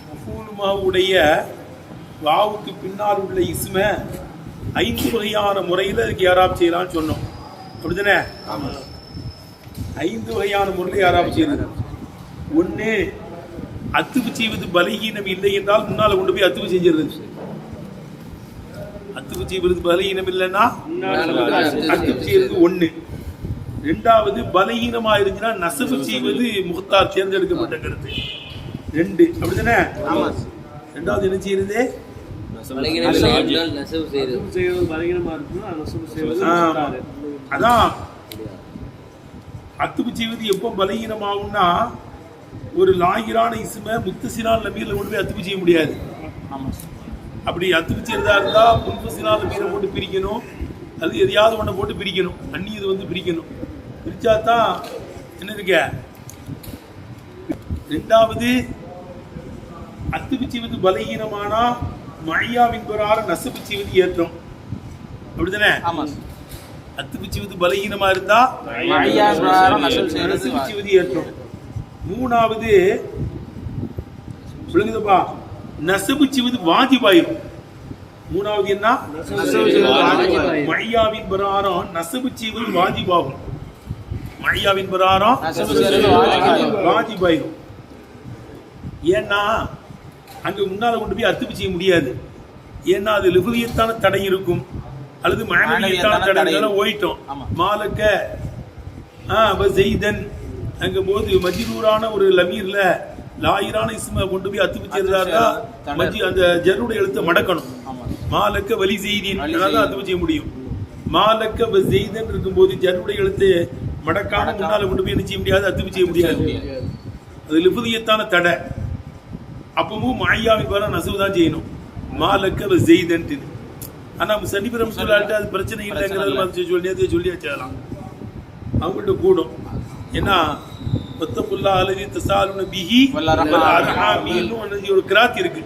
மஃபூலுமாவுடைய வாவுக்கு பின்னால் உள்ள இஸ்ம 5 வகையான முறையில் அதுக்கு யாராப் செய்யலாம்னு சொன்னோம். அப்படிதானே? 5 வகையான முறையில் யாராப் செய்யறது. ஒன்று, அத்துவு செய்வது பலகீனம் இல்லை என்றால் முன்னால் கொண்டு போய் அத்துவு செஞ்சிருது. அத்துவு செய்வது பலகீனம் இல்லைன்னா அத்துவு செய்வது ஒன்று. ரெண்டாவது, பலகீனமாக இருந்துச்சுன்னா நசபு செய்வது முகத்தார் தேர்ந்தெடுக்கப்பட்ட கருத்து. 2. அப்படிதானே? ரெண்டாவது என்ன செய்யறது? அதான் அத்துப்பு செய்வது எப்போ பலகீனமாகும்னா, ஒரு லாகிரான இஸ்ம முத்தசினால் நபீர்ல கொண்டு போய் அத்துப்பு செய்ய முடியாது. அப்படி அத்துப்பு செய்யறதா இருந்தா முன்ஃபசினால் நபீரை போட்டு பிரிக்கணும், அது எதையாவது ஒன்றை போட்டு பிரிக்கணும், அந்நியது வந்து பிரிக்கணும். பிரிச்சா தான் என்ன இருக்க. ரெண்டாவது, அத்துப்பு செய்வது பலகீனமானா மழையாவின் பெறார நசபு செய்வது ஏற்றம். அப்படித்தானே? அத்துப்பு செய்வது பலகீனமா இருந்தா நசபு செய்வது ஏற்றம். மூணாவது, விளங்குதப்பா, நசபு செய்வது வாஜிபாயிரும். மூணாவது என்ன? மழையாவின் பெறாரம் நசபு செய்வது வாஜிபாகும். மழையாவின் பெறாரம் வாஜிபாயிரும். ஏன்னா அங்க முன்னால கொண்டு போய் அத்துப்பு செய்ய முடியாது. ஏன்னா அது லிபுலியத்தான தடை இருக்கும், அல்லது மானவியத்தான தடை ஓயிட்டோம். மாலக்க ஜெய்தன் அங்கும் போது மஜ்ரூரான ஒரு லமீர்ல லாயிரான இஸ்ம கொண்டு போய் அத்துப்பு செய்யறதா அந்த ஜருடைய எழுத்தை மடக்கணும். மாலக்க வலி செய்தின் அத்துப்பு செய்ய முடியும். மாலக்க ஜெய்தன் இருக்கும்போது ஜருடைய எழுத்து மடக்காம முன்னால கொண்டு போய் என்ன செய்ய முடியாது, அத்துப்பு செய்ய முடியாது. அது லிபுலியத்தான தடை. அப்பவும் மாயாவின் வர நசுவு தான் செய்யணும். மாலக்க ஜெய்தன்ட்டு. ஆனா சனிபுரம் சொல்லாட்டு அது பிரச்சனை இல்லைங்கிறது சொல்லியா செய்யலாம். அவங்கள்ட்ட கூடும். ஏன்னா ஒத்தப்புல்லா அலதி தசாலுன பிஹி அரஹாமின்னு ஒரு கிராத்தி இருக்கு.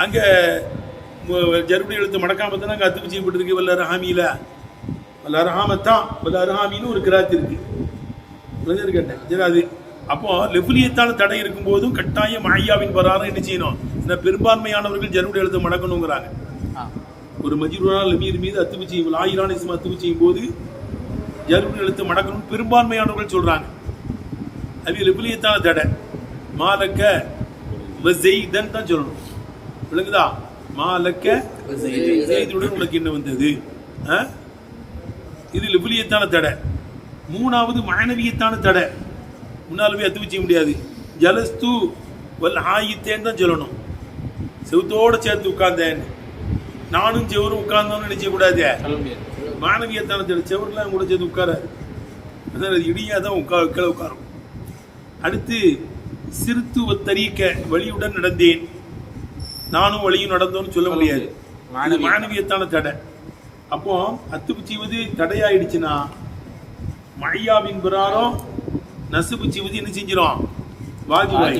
அங்க ஜருடைய எழுத்து மடக்காம தான் அங்க அத்துப்பு செய்யப்பட்டிருக்கு. வல்ல அரஹாமியில வல்ல அரஹாமத்தான் வல்ல அரஹாமின்னு ஒரு கிராத்தி இருக்கு. கேட்டேன் சரி. அது அப்போ லெபுலியத்தான தடை இருக்கும் போதும் கட்டாயம் மாயாவின் பராரம் என்ன செய்யணும். இந்த பெரும்பான்மையானவர்கள் ஜருடைய எழுத்து மடக்கணுங்கிறாங்க. ஒரு மஜ்ரூரான லமீர் மீது அத்துப்பு செய்யும் லாயிரான இஸ்ம அத்துப்பு செய்யும் போது ஜருடைய எழுத்து மடக்கணும் பெரும்பான்மையானவர்கள் சொல்றாங்க. அது லெபுலியத்தான தடை. மாலக்க வஸைதன் தான் சொல்லணும். விளங்குதா? மாலக்க வஸைதுடன் உனக்கு என்ன வந்தது. இது லெபுலியத்தான தடை. மூணாவது மானவியத்தான தடை. முன்னால போய் அத்துப்பு செய்ய முடியாது. ஜலஸ்து வல் ஆயித்தேன்னு தான் சொல்லணும். செவத்தோட சேர்த்து உட்கார்ந்தேன், நானும் செவரும் உட்கார்ந்தோன்னு நினைச்சக்கூடாது. மாணவியத்தான செவருலாம் கூட சேர்த்து உட்காராது. அது இடியா தான் உட்காரும். அடுத்து, சிறுத்து ஒத்தறிக்க வழியுடன் நடந்தேன், நானும் வழியும் நடந்தோன்னு சொல்ல முடியாது. மாணவியத்தான தடை. அப்போ அத்துப்பு செய்வது தடையாயிடுச்சுன்னா மழையாவின் பிராரம் நசுபு செய்வது என்ன செஞ்சிடும், வாஜிபாய்.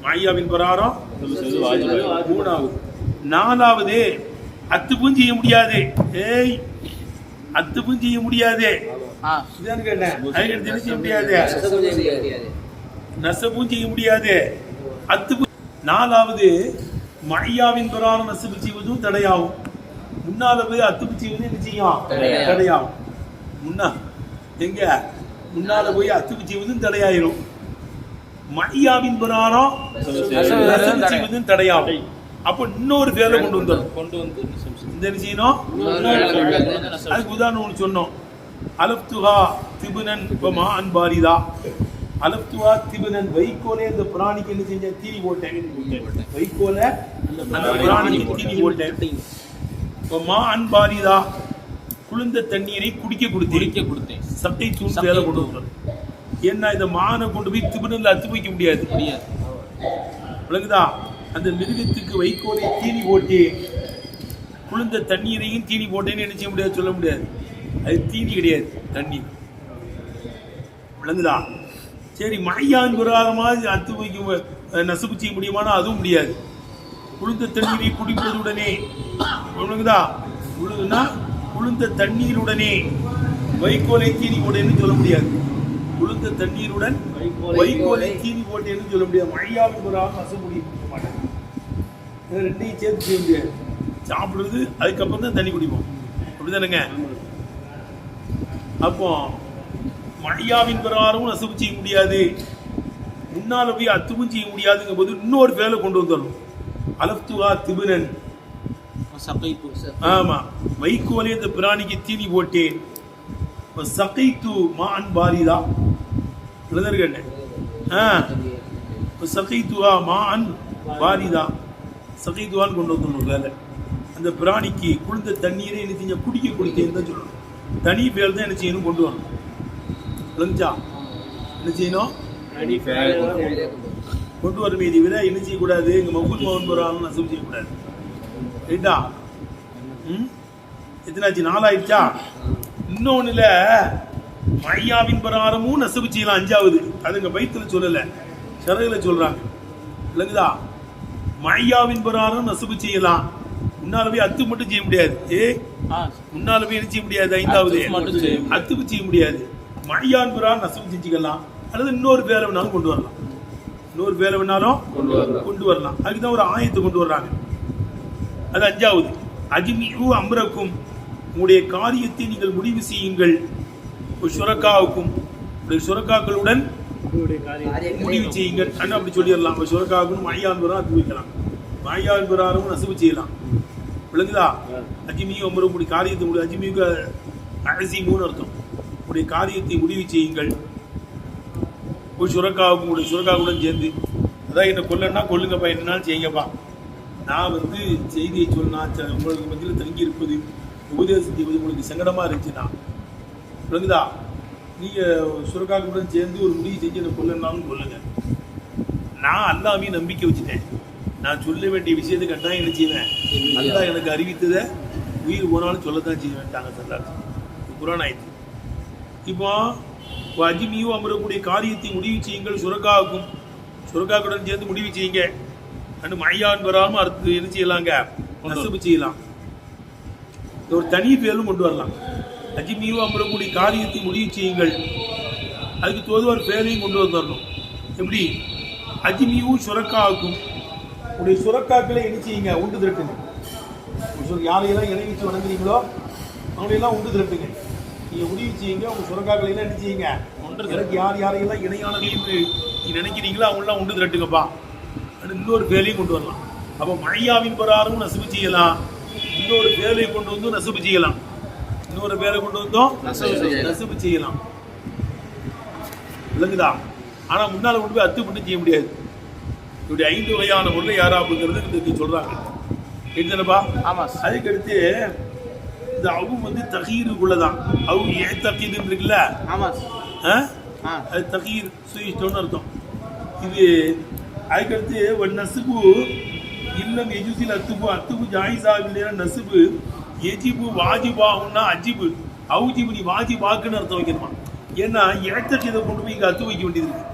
மாயாவின் பிரகாரம். மூணாவது. நாலாவது, அத்துப்பும் செய்ய முடியாது. அத்துப்பும் செய்ய முடியாது. செய்ய முடியாது. நசபும் செய்ய முடியாது. அத்துப்பு. நாலாவது, மாயாவின் பிரகாரம் நசுபு செய்வதும் தடையாகும். முன்னால போய் அத்துப்பு செய்வது என்ன செய்யும், தடையாகும். எங்க முன்னால போய் அத்துப்பு செய்வதும் தடையாயிரும். மழையாவின் பிரகாரம் செய்வதும் தடையாகும். அப்ப இன்னொரு வேலை கொண்டு வந்து இந்த செய்யணும். அதுக்கு உதாரணம் சொன்னோம். அலப்துஹா திபுனன் வமா அன்பாரிதா. அலப்துஹா திபுனன், வைக்கோலே இந்த பிராணிக்கு என்ன செஞ்சேன், தீனி போட்டேன். வைக்கோல அந்த பிராணிக்கு தீனி போட்டேன். வமா அன்பாரிதா, குளிர்ந்த தண்ணீரை குடிக்க கொடுத்தேன். சட்டை தூள் வேலை கொண்டு வந்தோம். ஏன்னா இந்த மானை கொண்டு போய் திபுனல்ல அத்து வைக்க முடியாது. விளங்குதா? அந்த மிருகத்துக்கு வைக்கோலை தீனி போட்டு குளிர்ந்த தண்ணீரையும் தீனி போட்டேன்னு என்ன செய்ய முடியாது, சொல்ல முடியாது. அது தீனி கிடையாது, தண்ணீர். விளங்குதா? சரி, மழையான் பிரகாரமாக அத்து வைக்க நசுப்பு செய்ய முடியுமானா அதுவும் முடியாது. குளிர்ந்த தண்ணீரை குடிப்பதுடனே, விளங்குதா, குளிர்ந்த தண்ணீருடனே வைக்கோலை தீனி போட்டேன்னு சொல்ல முடியாது. குளிர்ந்த தண்ணீருடன் வைக்கோலை தீனி போட்டேன்னு சொல்ல முடியாது. மையாவின் ஒரு ஆள் அசைமுடி குடிக்க மாட்டாங்க. ரெண்டையும் சேர்த்து செய்ய முடியாது. சாப்பிடுறது அதுக்கப்புறம் தான் தண்ணி குடிப்போம், அப்படிதானுங்க. அப்போ மையாவின் பிரகாரமும் நசுவு செய்ய முடியாது, முன்னால போய் அத்துவும் செய்ய முடியாதுங்கும் போது இன்னொரு வேலை கொண்டு வந்துடணும். அலப்துவா திபுரன், ஆமா, வைக்கோலே இந்த பிராணிக்கு தீனி போட்டேன். சகைத்து மான் பாரிதா எழுதருங்க. சகைத்துவா மான் பாரிதா, சகைத்துவான்னு கொண்டு வந்துடணும் வேலை. அந்த பிராணிக்கு குளிர்ந்த தண்ணீரை என்ன செஞ்ச குடிக்க கொடுத்தேன்னு தான் சொல்லணும். தனி பேர் தான் என்ன செய்யணும் கொண்டு வரணும். விளங்குச்சா? என்ன செய்யணும் கொண்டு வர மீதி விட என்ன செய்யக்கூடாது, எங்க மகுல் மகன் போறாங்க நசுவு செய்யக்கூடாது. ரைட்டா? எத்தனாச்சு? 4 ஆயிடுச்சா? இன்னொன்னுல மையாவின் பிரகாரமும் நசுவு செய்யலாம். 5வது அதுங்க பைத்துல சொல்லல, ஷரயில சொல்றாங்க. விளங்குதா? மையாவின் பிரகாரம் நசுவு செய்யலாம், முன்னால போய் அத்து மட்டும் செய்ய முடியாது. முன்னால போய் என்ன செய்ய முடியாது? 5வது அத்துக்கு செய்ய முடியாது. மையான் பிரகாரம் நசுவு செஞ்சுக்கலாம், அல்லது இன்னொரு வேலை வேணாலும் கொண்டு வரலாம். இன்னொரு வேலை வேணாலும் கொண்டு வரலாம். அதுக்குதான் ஒரு ஆயத்தை கொண்டு வர்றாங்க. அது 5வது. அஜ்மிஉ அம்ரக்கும், உங்களுடைய காரியத்தை நீங்கள் முடிவு செய்யுங்கள். சுரக்காவுக்கும், சுரக்காக்களுடன் முடிவு செய்யுங்கள். அப்படி சொல்லிடலாம். சுரக்காவுக்கும் மையான் பிரகாரம் அத்து வைக்கலாம், மையான் பிரகாரம் நசுவு செய்யலாம். விளங்குதா? அஜ்மிஉ அம்ரக்கும், உங்களுடைய காரியத்தை முடிவு, அஜ்மிஉக்கு அஸீமுன்னு அர்த்தம். உங்களுடைய காரியத்தை முடிவு செய்யுங்கள். ஒரு சுரக்காவுக்கும், உங்களுடைய சுரக்காவுடன் சேர்ந்து, அதான் என்ன கொல்லன்னா கொல்லுங்கப்பா, என்னன்னாலும் செய்யுங்கப்பா. நான் செய்தியை சொன்னா உங்களுக்கு மத்தியில் தங்கி இருப்பது, உபதேசம் செய்வது உங்களுக்கு சங்கடமா இருந்துச்சுன்னா, விளங்குதா? நீங்க சுரக்காவுடன் சேர்ந்து ஒரு முடிவு செஞ்சு என்ன கொல்லனாலும் கொல்லுங்க. நான் அல்லாமையும் நம்பிக்கை வச்சுட்டேன். நான் சொல்ல வேண்டிய விஷயத்தை கட்டாயம் என்ன செய்வேன், அல்லாஹ் எனக்கு அறிவித்ததை உயிர் போனாலும் சொல்லத்தான் செய்வேன்ட்டாங்க சொல்லாச்சு. குர்ஆன் ஆயிடுச்சு. இப்போ அஜ்மிஉ அமரக்கூடிய காரியத்தை முடிவு செய்யுங்கள். சுரக்காவுக்கும், சுரக்காவுடன் சேர்ந்து முடிவு செய்யுங்க. அண்டு மையான் வராமல் அடுத்து என்ன செய்யலாங்க, நசுபு செய்யலாம். ஒரு தனி பேரும் கொண்டு வரலாம். அஜ்மிஉ அமரக்கூடிய காரியத்தை முடிவு செய்யுங்கள், அதுக்கு தோதுவார் பேரையும் கொண்டு வந்துடணும். எப்படி? அஜ்மிஉ சுரக்காவுக்கும், உடைய சுரக்காக்களை என்ன செய்யுங்க, உண்டு திரட்டுங்க. யாரையெல்லாம் இணை வச்சு வணங்குறீங்களோ அவங்களையெல்லாம் உண்டு திரட்டுங்க. நீங்கள் முடிவு செய்யுங்க. உங்கள் சுரக்காக்களை எல்லாம் என்ன செய்யுங்க, எனக்கு யார் யாரையெல்லாம் இணையானது என்று நீ நினைக்கிறீங்களோ அவங்களெல்லாம் உண்டு திரட்டுங்கப்பா. இன்னொரு வேலையும் கொண்டு வரலாம். அப்போ மையாவின் பிரகாரமும் நசுவு செய்யலாம், இன்னொரு வேலையை கொண்டு வந்து நசுவு செய்யலாம், இன்னொரு வேலை கொண்டு வந்தோம் நசுவு செய்யலாம். விளங்குதா? ஆனால் முன்னால் கொண்டு போய் அத்து மட்டும் செய்ய முடியாது. இப்படி 5 வகையான முறை யாராப்புங்கிறது சொல்றாங்க. என்னப்பா? அதுக்கடுத்து இந்த அவு தகீருக்குள்ளதான். அவு ஏத்தகீதுன்னு இருக்குல்ல, அது தகீர் சுயிஷ்டம்னு அர்த்தம். இது அதுக்கடுத்து ஒரு நசுபு இல்லம் எஜுசில் அத்துபு, அத்துபு ஜாயிசா இல்லையா நசுபு எஜிபு வாஜிபாகுன்னா அஜிபு அவுஜிபு நீ வாஜிபாக்குன்னு அர்த்தம் வைக்கணுமா. ஏன்னா ஏத்தகீதை கொண்டு போய் இங்கே அத்து வைக்க வேண்டியது இருக்கு.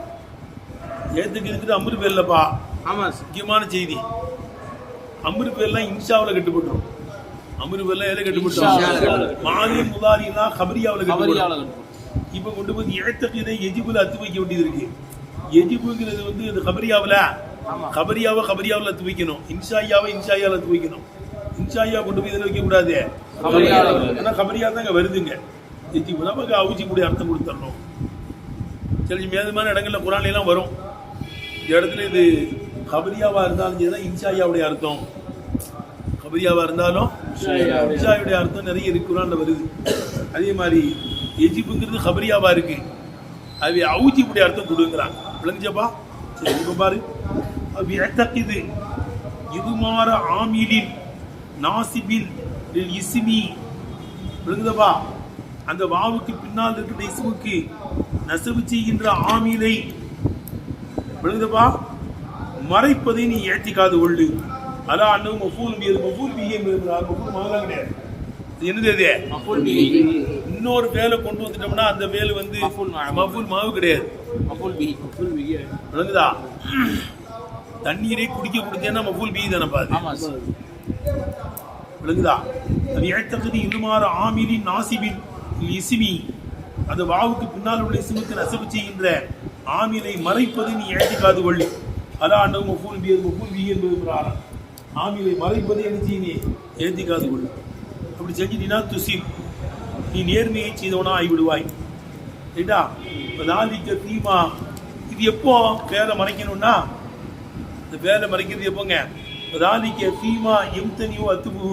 ஏத்தகீதுக்கு அம்ரு பேர்லப்பா. முக்கியமான செய்தி, அம்ரு பேர்லாம் இன்ஷாவில் கட்டுப்பட்டுரும். அம்ரு பேர்லாம் எதில் கட்டுப்பட்டுரும்? மாதி முதாரிலாம் கபரியாவில் கட்டுப்படும். இப்போ கொண்டு போய் ஏத்தகீதை எஜிபுல அத்து வைக்க வேண்டியது இருக்கு. எஜிபுங்கிறது இந்த கபரியாவில், கபரியாவில் அத்து வைக்கணும். இன்ஷாயாவில் அத்து வைக்கணும். இன்ஷாயா கொண்டு போய் இதில் வைக்கக்கூடாது, ஏன்னா கபரியா தான் இங்கே வருதுங்க. எஜிபு நமக்கு அவுஜிபுடைய அர்த்தம் கொடுத்துடணும். சில மேதமான இடங்கள்ல குரான்லாம் வரும். இந்த இடத்துல இது கபரியாவா இருந்தாலும் சரிதான் இன்ஷாயாவுடைய அர்த்தம், கபரியாவா இருந்தாலும் இன்ஷாயுடைய அர்த்தம் நிறைய இருக்கு, குரான்ல வருது. அதே மாதிரி எஜிபுங்கிறது கபரியாவா இருக்கு, அது அவுஜிபுடைய அர்த்தம் கொடுங்கிறாங்க. விளங்குச்சப்பா? சரி, இப்ப பாரு. இது இதுமாற ஆமிலின் நாசிபின் இஸ்மி, விளங்குதப்பா? அந்த வாவுக்கு பின்னால் இருக்கிற இஸ்முக்கு நசபு செய்கின்ற ஆமிலை, விளங்குதப்பா, மறைப்பதை நீ ஏத்திக்காது கொள்ளு. அதான் அண்ணன் மஃபூல் பிஹி, மஃபூல் பிஹி என்பது மஃபூல் மாவலாம் கிடையாது. என்னது இன்னொரு வேலை கொண்டு வந்துட்டோம்னா அந்த வேலை மஃபூல் மாவு கிடையாது, மஃபூல் பிஹி. விளங்குதா? தண்ணீரை குடிக்க கொடுத்தேன்னா மஃபூல் பிஹி தானே பாது. விளங்குதா? அது ஏத்தகதி இதுமாற ஆமிலின் நாசிபின் இஸ்மி, அந்த வாவுக்கு பின்னால் உள்ள இஸ்முக்கு நசபு செய்கின்ற ஆமிலை மறைப்பது நீ ஏற்றிக்காது கொள்ளு. அலா அண்டவு மஃபூல் பி என்பது பிரகாரம் ஆமிலை மறைப்பது என்ன செய்ய ஏற்றிக்காது கொள்ளு. அப்படி செஞ்சிட்டீங்கன்னா துசிப், நீ நேர்மையை செய்தவனா ஆகிவிடுவாய். ரைட்டா? நாளிக்க தீமா, இது எப்போ பேரை மறைக்கணும்னா, இந்த பேரை மறைக்கிறது எப்போங்க? நாளிக்க தீமா எம்தனியோ அத்துபு,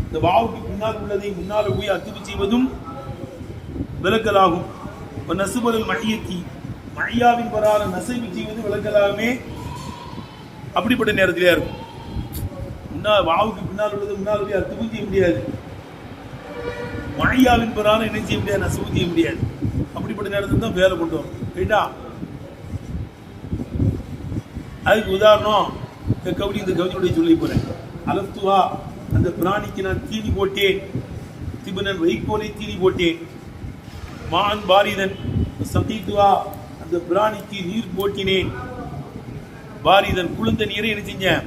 இந்த வாவுக்கு பின்னால் உள்ளதை முன்னால் போய் அத்துபு செய்வதும் விலக்கலாகும். நசுபல் மஹியத்தி, மஹியாவின் வராத நசைவு செய்வது விலக்கலாகவே அப்படிப்பட்ட நேரத்திலே இருக்கும். வாவுக்கு பின்னால் உள்ளது முன்னால் போய் அத்துபு செய்ய முடியாது, மஹியாவின் வராத என்ன செய்ய முடியாது, நசைவு செய்ய முடியாது. அப்படிப்பட்ட நேரத்தில் தான் வேலை கொண்டு வரும். ரைட்டா? அதுக்கு உதாரணம் இந்த கவிதையுடைய சொல்லி போறேன். அலத்துவா, அந்த பிராணிக்கு நான் தீனி போட்டேன், திபுனன் வைக்கோலை தீனி போட்டேன். மான் பாரிதன் சதீத்துவா, அந்த பிராணிக்கு நீர் போட்டினேன். பாரிதன் குளிர்ந்த நீரை என்ன செஞ்சேன்,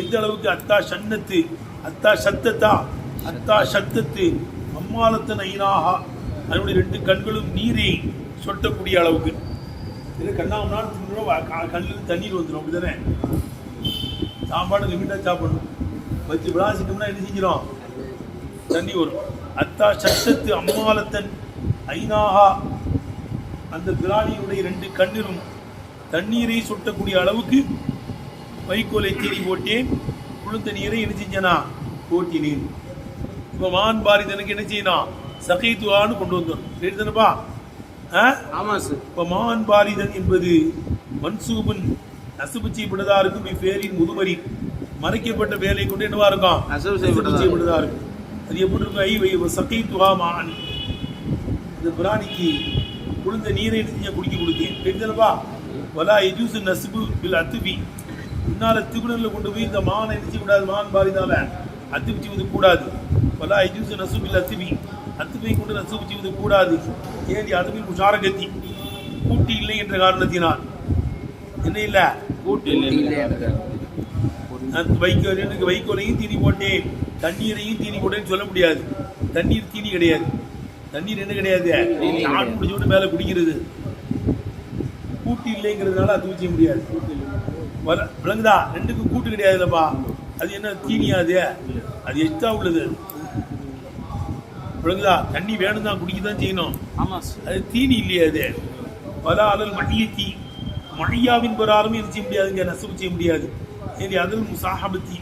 எந்த அளவுக்கு அத்தா சன்னத்து அத்தா சத்தத்தா அத்தா சத்தத்து அம்மாலத்தன் ஐநாகா, அதனுடைய 2 கண்களும் நீரை சொட்டக்கூடிய அளவுக்கு. இது கண்ணாமனாலும் கண்ணில் தண்ணீர் வந்துடும். அப்படிதானே? சாப்பாடு லிமிட்டாக சாப்பிடணும். வச்சு விளாசிட்டோம்னா என்ன செஞ்சிடும், தண்ணி வரும். அத்தா சத்தத்து அம்மாலத்தன் ஐநாகா, அந்த பிராணியுடைய 2 கண்ணிலும் தண்ணீரை சொட்டக்கூடிய அளவுக்கு வைக்கோலை தேடி போட்டேன். குளிர்ந்த நீரை என்ன செஞ்சனா போட்டினேன். இப்போ மான் பாரிதனுக்கு என்ன செய்யணும், சகைத்துவான்னு கொண்டு வந்தோம். சரிதானப்பா? ஆமாம் சார். இப்போ மான் பாரிதன் என்பது மன்சூபன் நசுபு செய்யப்பட்டதா இருக்கும். இப்பேரின் முதுமரி மறைக்கப்பட்ட வேலை கொண்டு என்னவா இருக்கும், நசுபு செய்யப்பட்டதா இருக்கும். அது எப்படி இருக்கும்? சகைத்துவா மான், இந்த பிராணிக்கு குளிர்ந்த நீரை குடிக்க கொடுத்தேன். சரிதானப்பா? வலா எஜூசு நசுபு பில் அத்துபி, முன்னால திபுனல்ல கொண்டு போய் இந்த மானை நினைச்சு கூடாது, மான் பாரிதால அத்துபி செய்வது கூடாது. வலா எஜூசு நசுபில் அத்துபி, அத்துபை கொண்டு நசுபு செய்வது கூடாது. ஏன் அதுவில் முஷாரகத்தி, கூட்டி இல்லை என்ற காரணத்தினால். என்ன இல்லை? கூட்டி இல்லை. வைக்கோலையும் தீனி போட்டேன், தண்ணீரையும் தீனி போட்டேன்னு சொல்ல முடியாது. தண்ணீர் தீனி கிடையாது. தண்ணீர் என்ன கிடையாது, ஆட்டு முடிச்சோட்டு மேலே குடிக்கிறது. கூட்டு இல்லைங்கிறதுனால அது செய்ய முடியாது. விளங்குதா? 2க்கும் கூட்டு கிடையாது இல்லப்பா. அது என்ன தீனியாது, அது எக்ஸ்ட்ரா உள்ளது. விளங்குதா? தண்ணி வேணும் தான், குடிக்க தான் செய்யணும். அது தீனி இல்லையா? அது வலா அலல் மஹியத்தி, மஹியாவின் பிரகாரம் என்ன செய்ய முடியாதுங்க, நசுபு செய்ய முடியாது. சரி, அதில் முசாஹபத்தி,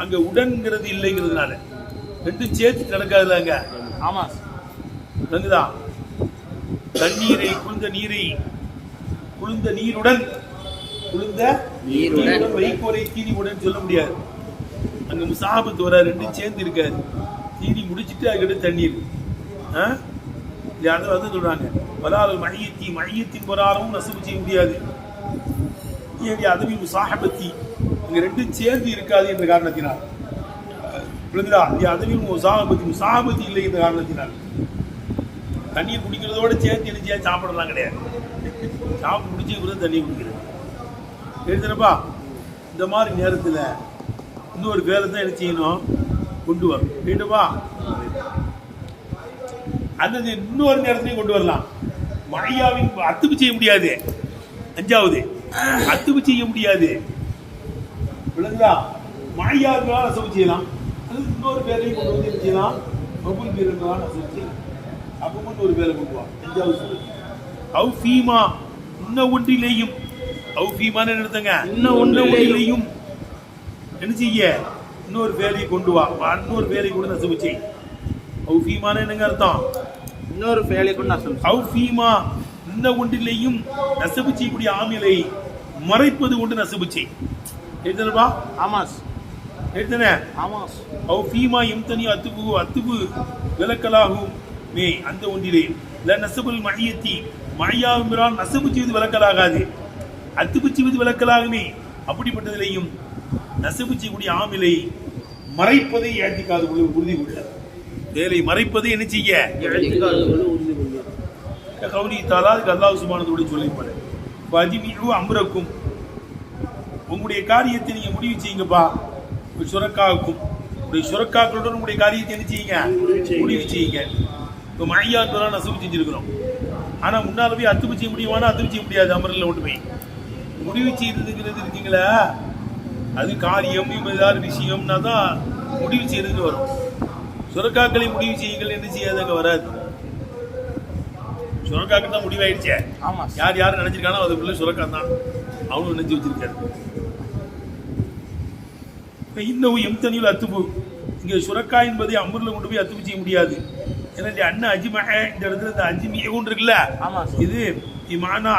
அங்கே உடன்கிறது இல்லைங்கிறதுனால 2 சேர்த்து நடக்காதுல அங்க. ஆமா, விளங்குதா? தண்ணீரை குளிர்ந்த நீருடன் வைக்கோலை தீனி உடன் சொல்ல முடியாது. அங்க முசாபத்து வர 2 சேர்ந்து இருக்காது. தீனி முடிச்சுட்டு அதுக்கிட்ட தண்ணீர். அதை வந்து சொல்றாங்க வலால் மையத்தின் பொறாரமும் நசுபு செய்ய முடியாது. அதுவும் முசாஹபத்தி, இங்க 2 சேர்ந்து இருக்காது என்ற காரணத்தினால். விளங்குதா? அதுவும் முசாஹபத்தி இல்லை என்ற காரணத்தினால். தண்ணீர் குடிக்கிறதோட சேர்த்து என்ன சாப்பிடலாம் கிடையாது. சாப்பிட்டு முடிச்சு தண்ணீர் குடிக்கிறது. எழுதுனப்பா? இந்த மாதிரி நேரத்தில் இன்னொரு வேலை தான் என்ன செய்யணும், கொண்டு வரும். கேட்டுப்பா? அல்லது இன்னொரு நேரத்திலையும் கொண்டு வரலாம். மழையாவின் அத்துப்பு செய்ய முடியாது. 5வது அத்துப்பு செய்ய முடியாது. விளங்குதா? மழையாவினால் அசவு செய்யலாம். அது இன்னொரு வேலையும் கொண்டு வந்து என்ன செய்யலாம், மபுல் வீரர்களால் அசவு செய்யலாம். அப்பவும் ஒரு வேலை கொண்டு வா. 5வது சொல்லு. அவு ஃபீமா, இன்ன ஒன்றிலேயும். அவு ஃபீமான்னு எடுத்தங்க, இன்ன ஒன்றிலேயும் என்ன செய்ய, இன்னொரு வேலையை கொண்டு வா. இன்னொரு வேலையை கொண்டு நசுவு செய். அவு ஃபீமான என்னங்க அர்த்தம்? இன்னொரு வேலையை கொண்டு நசுவு. அவு ஃபீமா, இன்ன ஒன்றிலேயும் நசுவு செய்யக்கூடிய ஆமிலை மறைப்பது கொண்டு நசுவு செய். எழுதலப்பா? ஆமாஸ். எழுதனே? ஆமாஸ். அவு ஃபீமா எம்தனி அத்துபு விலக்கலாகும் மே, அந்த ஒன்றிலேயும் இல்லை நசுபுல் மஹியத்தி, மஹியாவின் நசுபு செய்வது விலக்கலாகாது, அத்துப்பு செய்வது விலக்கலாகுமே. அப்படிப்பட்டதிலையும் நசுபு செய்யக்கூடிய ஆமிலை மறைப்பதை ஏற்றிக்காது உறுதி கொள்ள. வேலை மறைப்பதை என்ன செய்ய? கவுனித்தாலா அல்லாஹ் சுப்ஹானஹு சொல்லிப்பாரு. அம்ரக்கும், உங்களுடைய காரியத்தை நீங்க முடிவு செய்யுங்கப்பா. சுரக்காவுக்கும் உங்களுடைய சுரக்காக்களுடன் உங்களுடைய காரியத்தை என்ன செய்யுங்க, முடிவு செய்யுங்க. இப்போ மையான் பரான் நசபு செஞ்சிருக்கிறோம். ஆனா முன்னால போய் அத்துப்பு செய்ய முடியுமானா அத்துப்பு செய்ய முடியாது. அமரில் கொண்டு போய் முடிவு செய்யறதுங்கிறது இருக்கீங்களா, அது காரியம் ஏதாவது விஷயம்னா தான் முடிவு செய்யறதுன்னு வரும். சுரக்காக்களை முடிவு செய்யுங்கள் என்ன செய்யாது, அங்க வராது. சுரக்காக்கள் தான் முடிவாயிடுச்சே. யார் யாரும் நினைச்சிருக்கானோ அதுக்குள்ள சுரக்கா தான் அவனும் நினைச்சு வச்சிருக்காரு. இன்னும் எம்தனியில் அத்துப்பு, இங்க சுரக்கா என்பதை அமர்ல கொண்டு போய் அத்துப்பு செய்ய முடியாது. ஏன்னா அண்ணன் அஜிம இந்த இடத்துல இந்த அஜிமியும் இருக்குல்ல, இது இமானா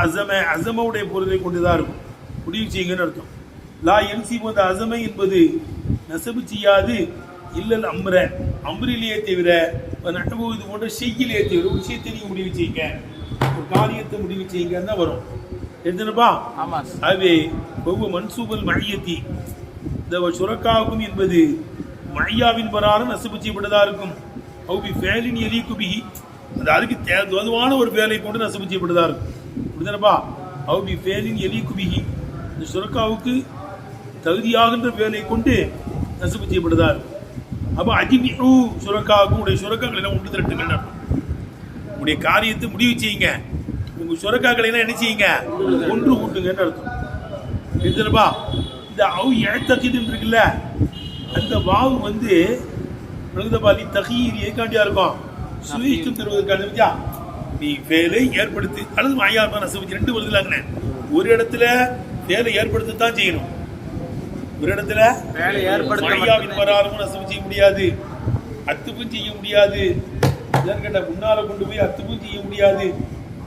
அசமவுடைய பொருளை கொண்டுதான் இருக்கும். முடிவு செய்யுங்கன்னு அர்த்தம். லா என்சி போன்ற அசமை என்பது நசபு செய்யாது. இல்லல் அம்ரிலேயே தவிர நகவு இது போன்ற செய்யிலே தவிர ஒரு விஷயத்தை நீங்க முடிவு செய்யுங்க, ஒரு காரியத்தை முடிவு செய்யுங்கன்னு தான் வரும். எழுதுனப்பா. ஆகவே ஒவ்வொரு மன்சூபல் மையத்தி இந்த சுரக்காவுக்கும் என்பது மையாவின் பராரம் நசபு செய்யப்பட்டதா இருக்கும். அவுபி ஃபேலின் எலி குபி, அது அதுக்கு அதுவான ஒரு வேலை கொண்டு நசபு செய்யப்பட்டதா இருக்கும். புரியுதுனப்பா. அவுபி ஃபேலின் எலி குபி, இந்த சுரக்காவுக்கு தகுதியாகின்ற வேலை கொண்டு நசபு செய்யப்பட்டதா இருக்கும். அப்போ அஜிமிஹு சுரக்காவுக்கும் உடைய சுரக்காக்களை எல்லாம் ஒன்று திரட்டுங்க. உடைய காரியத்தை முடிவு செய்யுங்க, உங்க சுரக்காக்களை எல்லாம் என்ன செய்யுங்க, ஒன்று கூட்டுங்கன்னு அர்த்தம். புரியுதுனப்பா. இந்த அவு ஏத்தக்கிதுன்னு இருக்குல்ல, அந்த வாவு வந்து தகீர் ஏற்காண்டியா இருக்கும், சுயிஷ்டம் தருவதற்கான. நீ வேலை ஏற்படுத்தி அல்லது மாயார் நசபு ரெண்டு வருதுலாங்க. ஒரு இடத்துல வேலை ஏற்படுத்தத்தான் செய்யணும், ஒரு இடத்துல மையாவின் பராரமும் நசபு செய்ய முடியாது, அத்துப்பும் செய்ய முடியாது. கேட்ட முன்னால கொண்டு போய் அத்துப்பும் செய்ய முடியாது,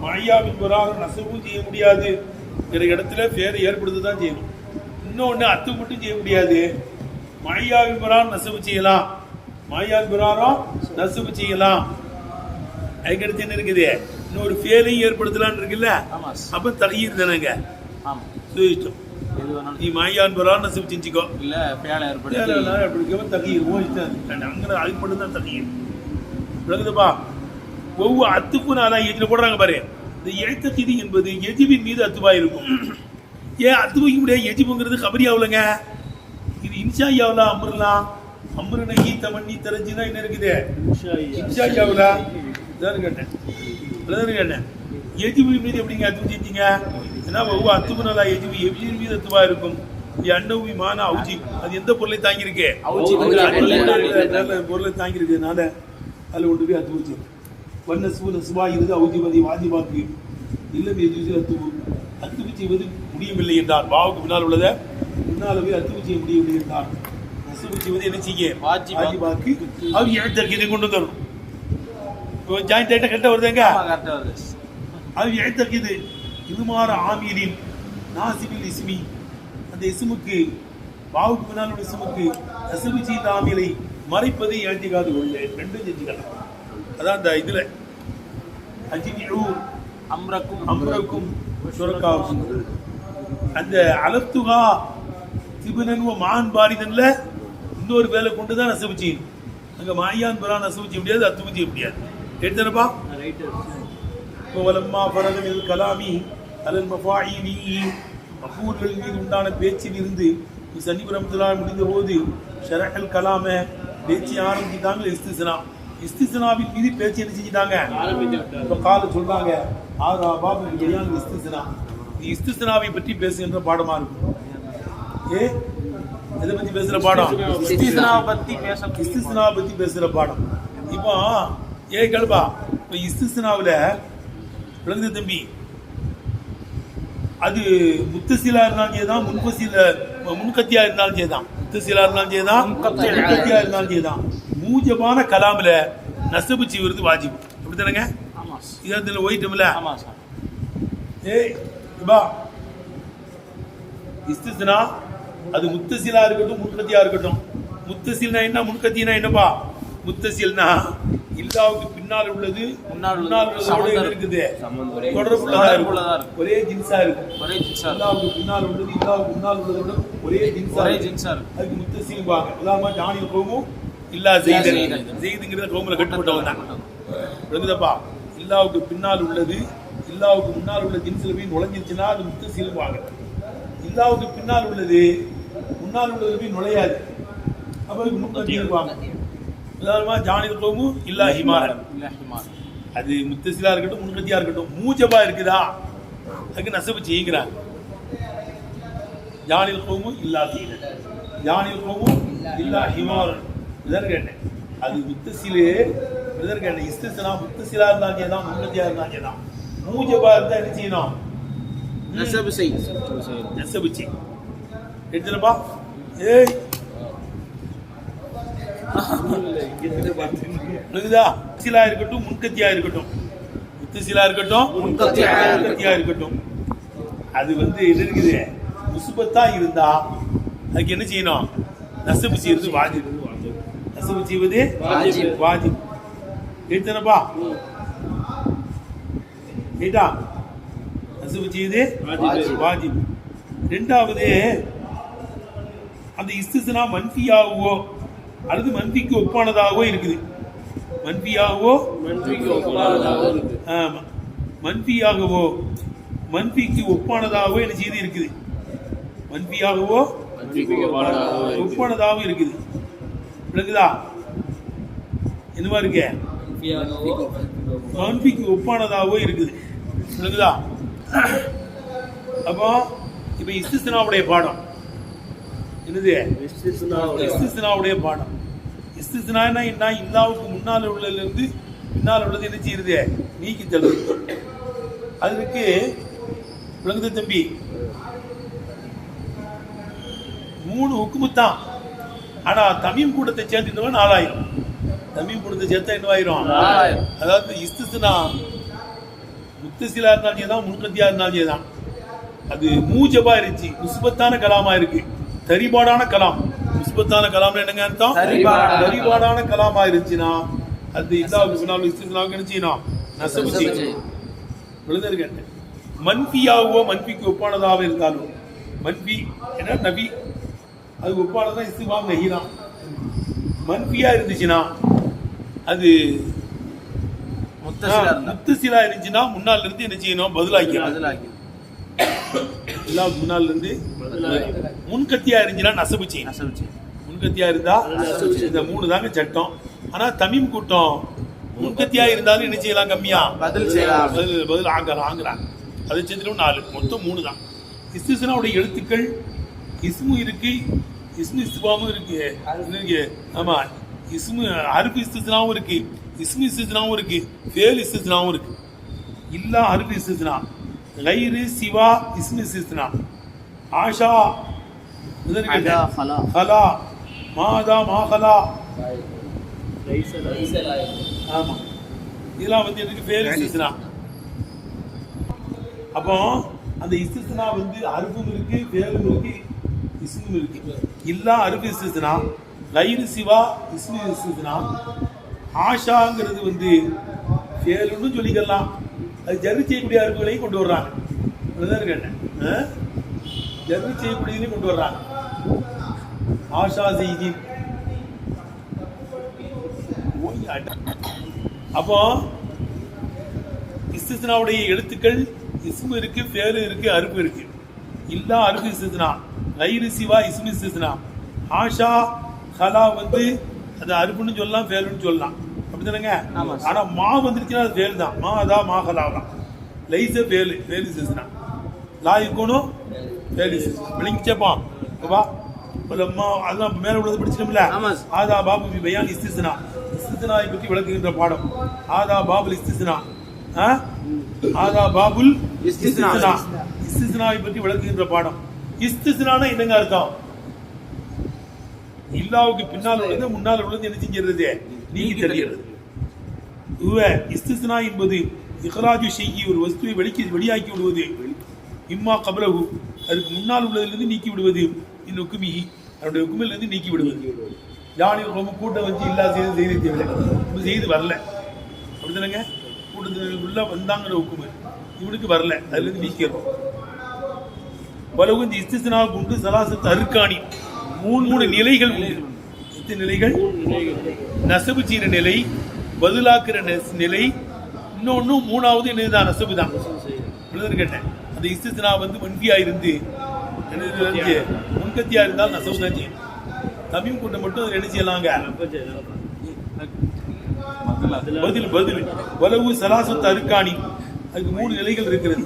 மையாவின் பராரம் நசபும் செய்ய முடியாது. இடத்துல வேலை ஏற்படுத்தத்தான் செய்யணும். இன்னொன்னு அத்து மட்டும் செய்ய முடியாது, மையாவின் பராரம் நசபு செய்யலாம், மாயான் பிராரம் நசுபு செய்யலாம். அதுக்கடுத்து என்ன இருக்குது, இன்னொரு ஃபேலையும் ஏற்படுத்தலான்னு இருக்குல்ல, அப்ப தகீர் தானேங்க. நீ மாயான் பிராரம் நசுபு செஞ்சுக்கோ, இல்ல தகீர் அங்கே அதுக்கு மட்டும் தான் தகீர். விளங்குதுப்பா. ஒவ்வொரு அத்துக்கும் நான் எஜில போடுறாங்க பாரு. இந்த எழுத்தகிதி என்பது எஜிபின் மீது அத்துவா இருக்கும். ஏன் அத்து வைக்க முடியாது, எஜிபுங்கிறது கபரியாவுலங்க, இது இன்ஷாயாவுல அமரலாம். அம்ரு நகி தமன்னி தரஞ்சினா என்ன இருக்குது, இன்ஷாயாவுல தான் கேட்டேன். எஜிபு மீது எப்படிங்க அத்து செஞ்சீங்க, ஏன்னா ஒவ்வொரு அத்துக்கு நல்லா எஜிபு எஜிபின் மீது அத்துவா இருக்கும். அன்னவி மான அவுஜி, அது எந்த பொருளை தாங்கியிருக்கு, பொருளை தாங்கியிருக்கிறதுனால அதில் கொண்டு போய் அத்து வச்சு வண்ணசு நசுவா இருந்து அவுஜிபதி வாஜிபாக்கு இல்லம் எஜிபு அத்துவு செய்வது முடியவில்லை என்றார். வாவுக்கு பின்னால் உள்ளதை முன்னால் போய் அத்துவு செய்ய முடியவில்லை என்றார். நசுவு செய்வது என்ன செய்ய வாஜிபாக்கு அவர் எழுத்தருக்கு இதை கொண்டு வந்துடும். ஜாயிண்ட் ஆகிட்ட கரெக்டாக வருதுங்க, அது எழுத்தருக்கு இது இதுமாற ஆமீரின் நாசிபில் இஸ்மி, அந்த இசுமுக்கு வாவுக்கு பின்னால் உள்ள இசுமுக்கு நசுவு செய்த ஆமீலை மறைப்பதை எழுத்திக்காது கொள்ள ரெண்டும் செஞ்சுக்கலாம். அதான் அந்த இதுல அஜினியூ அம்ரக்கும் சுரக்காவும் அந்த அலத்துகா திபுனன் மான் பாரிதன்ல இன்னொரு வேலை கொண்டுதான் நசபு செய்யணும். அங்க மாயான் பரான் நசபு செய்ய முடியாது, அத்துபு செய்ய முடியாது. எடுத்தனப்பா. இப்போ வலம்மா பரதமில் கலாமி அலல் மஃபாயினி, மஃபூல்கள் மீது உண்டான பேச்சில் இருந்து சன்னிபுரமத்தினால் முடிந்த போது ஷரஹல் கலாம பேச்சு ஆரம்பிச்சுட்டாங்க. இஸ்திஸ்னாவின் மீது பேச்சு என்ன செஞ்சுட்டாங்க, இப்போ கால சொல்றாங்க இஸ்திஸ்னாவை பற்றி பேசுகின்ற பாடமா இருக்கும். எதை பத்தி பேசுற பாடம், இஸ்திஸ்னாவை பத்தி பேசுற பாடம். இப்போ கேளுப்பா, இப்போ இஸ்திஸ்னாவுல விளங்குது தம்பி, அது முத்தசிலா இருந்தாலும் செய்தான், முன்கத்தியா இருந்தாலும் செய்தான், முத்தசிலா இருந்தாலும் செய்தான், முன்கத்தியா இருந்தாலும் செய்தான். மூஜபான கலாமில் நசபு செய்வது வாஜிப். அப்படித்தானங்க, இதில் ஓயிட்டோம்ல. இஸ்திஸ்னா அது முத்தசிலா இருக்கட்டும் முன்கத்தியா இருக்கட்டும். முத்தசில்னா என்ன, முன்கத்தினா என்னப்பா, முத்தசில்னா இல்லாவுக்கு பின்னால் உள்ளது முன்னால் உள்ளதோட இருக்குது தொடர்புள்ளதா இருக்கும், ஒரே ஜின்ஸா இருக்கும். இல்லாவுக்கு பின்னால் உள்ளது இல்லாவுக்கு முன்னால் உள்ளதோட ஒரே ஜின்ஸா இருக்கும், அதுக்கு முத்தசில்வாங்க. உதாரணமா ஜானில் கோமும் இல்லா செய்துங்கிறத கோமுல கட்டுப்பட்டவன் தான். விளங்குதப்பா. இல்லாவுக்கு பின்னால் உள்ளது இல்லாவுக்கு முன்னால் உள்ள ஜின்ஸில் போய் நுழைஞ்சிருச்சுன்னா அது முத்தசில்வாங்க. இல்லாவுக்கு பின்னால் உள்ளது முன்னால் உள்ளது போய் நுழையாது, அப்போ முன்கத்திருவாங்க. உதாரணமா ஜானில் கோமும் இல்லா ஹிமாரன். அது முத்தசிலா இருக்கட்டும் முன்கத்தியா இருக்கட்டும் மூஜபா இருக்குதா அதுக்கு நசபு செய்கிறாங்க. யானில் கோமும் இல்லா தீன யானில் கோமும் இல்லா ஹிமாரன் இதற்கு என்ன அது முத்தசிலே இதற்கு என்ன இஸ்திஸ்னா முத்தசிலா இருந்தாங்க தான் முன்கத்தியா இருந்தாங்க தான் மூஜபா இருந்தா என்ன செய்யணும் நசபு செய். நசபு செய் எடுத்துனப்பா. ஏய் சிலா இருக்கட்டும் முன்கத்தியா இருக்கட்டும் முத்தசிலா இருக்கட்டும் முன்கத்தியா இருக்கட்டும் அது வந்து எது இருக்குது முசுபத்தா இருந்தா அதுக்கு என்ன செய்யணும் நசபு செய்யறது வாஜிப். நசபு செய்வது வாஜிப் எடுத்தனப்பா ஏட்டா நசபு செய்வது வாஜிப். ரெண்டாவது அந்த இஸ்திஸ்னா மன்ஃபியாகவோ அல்லது மன்ஃபிக்கு ஒப்பானதாகவோ இருக்குது. மன்ஃபியாகவோ ஆமா மன்ஃபியாகவோ மன்ஃபிக்கு ஒப்பானதாகவோ என்ன செய்து இருக்குது. மன்ஃபியாகவோ ஒப்பானதாகவும் இருக்குது. விளக்குதா என்னவா இருக்க மன்ஃபிக்கு ஒப்பானதாகவோ இருக்குது. விளக்குதா. அப்போ இப்ப இஸ்திஸ்னாவுடைய பாடம் என்னது இஸ்திஸ்னாவுடைய பாடம். இஸ்திஸ்னா என்ன இல்லாவுக்கு முன்னால் உள்ளதுல இருந்து பின்னால் உள்ளது என்ன செய்யுது நீக்கி தள்ளுது. அதுக்கு விளங்குது தம்பி 3 ஹுக்குமுத்தான். ஆனா தமீம் கூட்டத்தை சேர்த்துட்டவன் 4000. தமீம் கூட்டத்தை சேர்த்தா என்னவாயிரும். அதாவது இஸ்திஸ்னா முத்தசிலா இருந்தாலும் தான் முன்கத்தியா இருந்தாலும் தான் அது மூஜபா இருந்துச்சு முஸ்பத்தான கலாமா இருக்கு. தரிபாடான கலாம் முஸ்பத்தான கலாம்னு என்னங்க அர்த்தம் தரிபாடான கலாமா இருந்துச்சுன்னா அது இல்லாவுக்கு பின்னால் இஸ்திஸ்னாவுக்கு என்ன செய்யணும் நசபு செய்யணும். விழுந்திருக்கேன். மன்ஃபியாகவோ மன்ஃபிக்கு ஒப்பானதாக இருந்தாலும் மன்ஃபி என்ன நபி அதுக்கு ஒப்பானதான் இஸ்திஃபாம் நஹிதான். மன்ஃபியா இருந்துச்சுன்னா அது முத்தசிலா இருந்துச்சுன்னா முன்னால் இருந்து என்ன செய்யணும் பதிலாக்கி முன்னால் இருந்து முன்கத்தியா இருந்துச்சுன்னா நசபு செய்யணும். முன்கத்தியா இருந்தா இந்த 3 தாங்க சட்டம். ஆனா தமீம் கூட்டம் முன்கத்தியா இருந்தாலும் என்ன செய்யலாம் கம்மியா பதில் ஆங்குறாங்க. அதை சேர்த்துட்டு 4 மொத்தம் 3 தான். இஸ்திஸ்னாவுடைய எழுத்துக்கள் இஸ்மு இருக்கு இஸ்மு இஸ்திஃபாமும் இருக்கு. ஆமா இஸ்மு ஹர்ஃப் இஸ்திஸ்னாவும் இருக்கு இஸ்மு இஸ்திஸ்னாவும் இருக்கு ஃபேல் இஸ்திஸ்னாவும் இருக்கு. இல்லா ஹர்ஃப் இஸ்திஸ்னா கைரு சிவா இஸ்மு இஸ்திஸ்னா ஆஷா ஹலா மாதா மாஹலா ஆமா இதெல்லாம் வந்து எதுக்கு ஃபேல் இஸ்திஸ்னா. அப்போ அந்த இஸ்திஸ்னா வந்து ஹர்ஃபும் இருக்கு ஃபேலும் இருக்கு இஸ்மும் இருக்கு. இல்லா ஹர்ஃப் இஸ்திஸ்னா கைரு சிவா இஸ்மு இஸ்திஸ்னா ஆஷாங்கிறது வந்து ஃபேலுன்னு சொல்லிக்கலாம். அது ஜர்ரி செய்யக்கூடிய ஹர்ஃபுகளையும் கொண்டு வர்றாங்க. ஜர்ரி செய்யக்கூடியதையும் கொண்டு வர்றாங்க. ஆஷா செய்தி அப்போ இஸ்திஸ்னாவுடைய எழுத்துக்கள் இஸ்மு இருக்கு ஃபேலு இருக்கு ஹர்ஃப் இருக்கு. இல்லா ஹர்ஃப் இஸ்திஸ்னா கைரு சிவா இஸ்மு இஸ்திஸ்னா ஆஷா ஹலா வந்து அது ஹர்ஃப்னு சொல்லலாம் ஃபேலுன்னு சொல்லலாம். அப்படிதானங்க. ஆனா மா வந்துருச்சுன்னா அது ஃபேல் தான். மா அதா மா ஹலாவலாம் லைஸ ஃபேலு இஸ்திஸ்னா லா இருக்கணும் ஃபேல் இஸ்திஸ்னா விளங்கிச்சப்பா வா அதெல்லாம் மேல உள்ளது படிச்சிட்டோம்ல. ஆதா பாபு பயான் இஸ்திஸ்னா இஸ்திஸ்னாவை பற்றி விளக்குகின்ற பாடம். ஆதா பாபுல் இஸ்திஸ்னா ஆதா பாபுல் இஸ்திஸ்னா இஸ்திஸ்னாவை பற்றி விளக்குகின்ற பாடம். இஸ்திஸ்னானா என்னங்க அர்த்தம். இல்லாவுக்கு பின்னால் உள்ளது முன்னால் உள்ளது என்ன செஞ்சிருது நீங்கி தெரிகிறது. இஸ்திஸ்னா என்பது இக்ராஜு ஷைஇ ஒரு வஸ்துவை வெளியாக்கி விடுவது. இம்மா கபலஹு அதுக்கு முன்னால் உள்ளதிலிருந்து நீக்கி விடுவது. இன் உக்குமிஹி அவருடைய உக்குமிலிருந்து நீக்கி விடுவது. யானில் ரொம்ப கூட்டம் வச்சு இல்லா செய்து தேவையில்லை செய்து வரல அப்படிதானங்க. கூட்டத்தினுக்குள்ள வந்தாங்கிற உக்குமு இவனுக்கு வரல அதுலேருந்து நீக்கிறோம். பலவு இந்த இஸ்திஸ்னா கொண்டு சலாசத்து அருக்காணி 3 நிலைகள் உண்டு. எத்தனை நிலைகள். நசபு செய்கிற நிலை பதிலாக்குற நிலை இன்னொன்னு 3வது என்னதுதான் நசபு தான். கேட்டேன் அந்த இஸ்திஸ்னா வந்து மன்ஃபியா இருந்து முன்கத்தியா இருந்தால் நசபு தான் செய்யணும். தமீம் கூட்டம் மட்டும் என்ன செய்யலாங்க பதில் பதில் வலவு சலாசத்து அருக்காணி, அதுக்கு 3 நிலைகள் இருக்கிறது.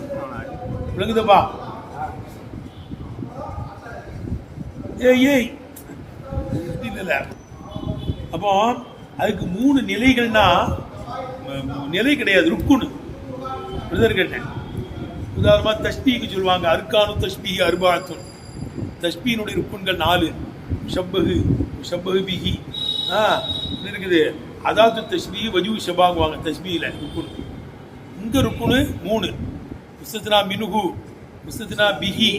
விளங்குதப்பா? ஏய் இல்ல, அப்போ அதுக்கு 3 நிலைகள்னா நிலை கிடையாது, ருக்குன்னு கேட்டேன். உதாரணமா தஷ்பீக்கு சொல்லுவாங்க, அர்கானு தஷ்பீ அர்பாத்துன், தஷ்பீனுடைய ருக்குன்கள் 4, ஷப்பகு பிஹி இருக்குது, அதாவது தஷ்பீ வஜூ ஷபாங்குவாங்க தஷ்பீல ருக்குன். இங்க ருக்குனு 3, இஸ்தினா மினுகு, இஸ்தினா பிஹி,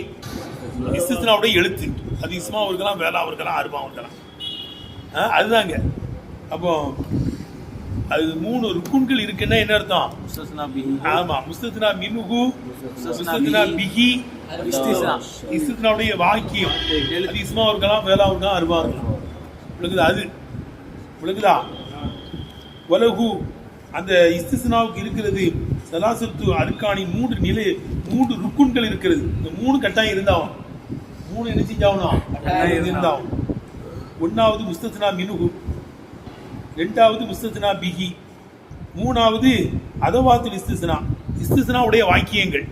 இஸ்தினாவுடைய எழுத்து, அது இஸ்மா இருக்கலாம், வேலா இருக்கலாம், அர்பா இருக்கலாம், அதுதாங்க. அப்போ அது 3 ருக்குன்கள் இருக்குன்னா என்ன அர்த்தம்? ஆமா, முஸ்தத்னா மின்ஹு, முஸ்தத்னா பிஹி, இஸ்தினாவுடைய வாக்கியம், அது இஸ்மா இருக்கலாம், வேலா இருக்கலாம், அர்பா இருக்கலாம். விளக்குதா? அது விளக்குதா? வலகு அந்த இஸ்திஸ்னாவுக்கு இருக்கிறது சலாசத்து அர்கானி 3 நிலை, 3 ருக்குன்கள் இருக்கிறது. இந்த 3 கட்டாயம் இருந்தாவும் 3 என்ன செஞ்சாகணும்? இருந்தாவும். 1வது முஸ்தத்னா மின்ஹு, 2வது முஸ்தத்னா பிஹி, 3வது அதவாத்துல் இஸ்திஸ்னா, இஸ்திஸ்னாவுடைய வாக்கியங்கள்.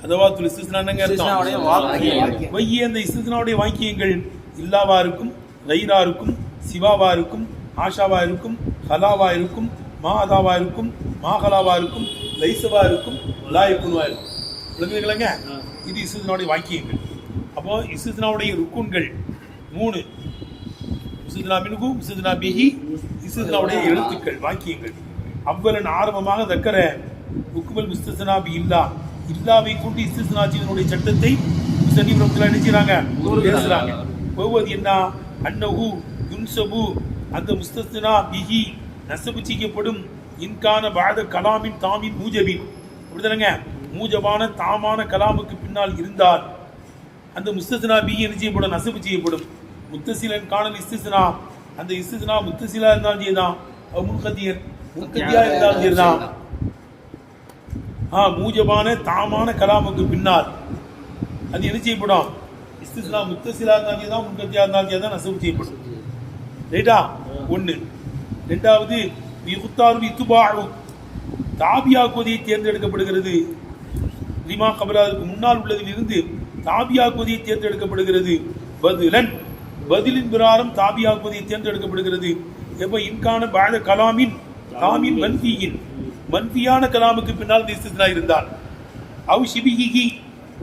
அதவாத்துல் இஸ்திஸ்னாங்க அர்த்தம் வையே, அந்த இஸ்திஸ்னாவுடைய வாக்கியங்கள் இல்லாவா இருக்கும், கைரா இருக்கும், சிவாவா இருக்கும், ஆஷாவா இருக்கும், ஹலாவா இருக்கும், மாதாவா இருக்கும், மாஹலாவா இருக்கும், லைசவா இருக்கும், லாயக்குனுவா இருக்கும். விளங்குதுங்களங்க? இது இஸ்திஸ்னாவுடைய வாக்கியங்கள். அப்போ இஸ்திஸ்னாவுடைய ருக்குன்கள் 3, இஸ்தினா மின்ஹு, இஸ்தினா பிஹி, இஸ்தினாவுடைய எழுத்துக்கள், வாக்கியங்கள். அவ்வளன் ஆரம்பமாக தக்கர உக்குமல் முஸ்தஸ்னா பி இல்லா, இல்லாவை கொண்டு இஸ்திஸ்னாஜினுடைய சட்டத்தை முஸ்தனீஃப் நினைச்சாங்க, பேசுறாங்க. ஒவ்வொரு என்ன அன்னஹு யுன்சபு, அந்த முஸ்தஸ்னா பிஹி நசபு செய்யப்படும், இன்கான பாத கலாமின் தாமின் மூஜபின், அப்படிதானங்க, மூஜபான தாமான கலாமுக்கு பின்னால் இருந்தால் அந்த முஸ்தஸ்னா பிஹி என்ன செய்யப்படும்? நசபு செய்யப்படும். முத்தசிலன் காணல் இஸ்திஸ்னா, அந்த இஸ்திஸ்னா முத்தசிலா இருந்தாலும் சரிதான், முன்கத்தியா இருந்தாலும் சரிதான், மூஜபான தாமான கலாமுக்கு பின்னால் அது என்ன செய்யப்படும்? இஸ்திஸ்னா முத்தசிலா இருந்தாலும் சரிதான், முன்கத்தியா இருந்தாலும் சரிதான், நசபு செய்யப்படும். ரைட்டா? 1. 2வது யுக்தாரு இத்துபாஉ, தாபியாக்குவதை தேர்ந்தெடுக்கப்படுகிறது. லிமா கபலாவுக்கு முன்னால் உள்ளதில் இருந்து தாபியாக்குவதை தேர்ந்தெடுக்கப்படுகிறது. பதிலன், பதிலின் பிரகாரம் தாபியாக்குவதை தேர்ந்தெடுக்கப்படுகிறது. எப்ப இன்கான பாத கலாமின் தாமின் மன்ஃபியின், மன்ஃபியான கலாமுக்கு பின்னால் இந்த இஸ்திஸ்னா இருந்தால், அவ் ஷிபிஹி,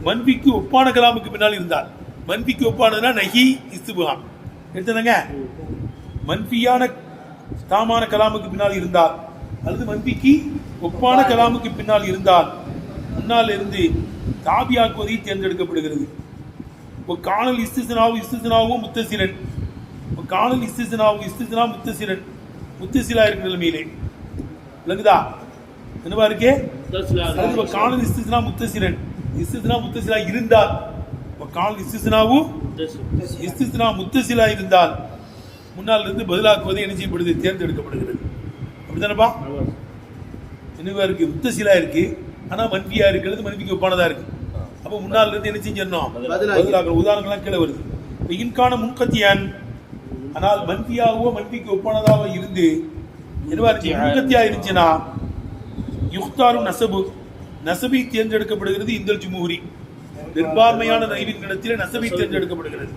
மன்ஃபிக்கு ஒப்பான கலாமுக்கு பின்னால் இருந்தால், மன்ஃபிக்கு ஒப்பானதுனா நஹி இஸ்திபஹாம் எடுத்தனங்க, மன்ஃபியான தாமான கலாமுக்கு பின்னால் இருந்தால் அல்லது மன்ஃபிக்கு ஒப்பான கலாமுக்கு பின்னால் இருந்தால் முன்னால் இருந்து தாபியாக்குவதை தேர்ந்தெடுக்கப்படுகிறது. காணல் இஸ்திஸ்னாவும் முத்தசிலன், காணல் இஸ்திஸ்னா முத்தசிலன், முத்தசிலா இருக்கிற நிலைமையிலே விளங்குதா? என்னவா இருக்கே? காணல் இஸ்திஸ்னா முத்தசிலன், இஸ்திஸ்னா முத்தசிலா இருந்தால், காணல் இஸ்திஸ்னா முத்தசிலா இருந்தால் முன்னால் இருந்து பதிலாக்குவதை என்ன செய்யப்படுது? தேர்ந்தெடுக்கப்படுகிறது. அப்படித்தானப்பா? என்னவா இருக்கு? முத்தசிலா இருக்கு, ஆனா மன்பியா இருக்கிறது மன்பிக்கு ஒப்பானதா இருக்கு. அப்ப முன்னால் இருந்து என்ன செஞ்சிடணும்? பதிலாக. உதாரணங்கள்லாம் கீழே வருது. இன்கான முன்கத்தியான், ஆனால் மன்பியாவோ மன்பிக்கு ஒப்பானதாக இருந்து என்னவா இருக்கு? முன்கத்தியா இருந்துச்சுன்னா யுக்தாரும் நசபு, நசபை தேர்ந்தெடுக்கப்படுகிறது. இந்த ஜுமூரி பெரும்பான்மையான நைவின் இடத்திலே நசபை தேர்ந்தெடுக்கப்படுகிறது.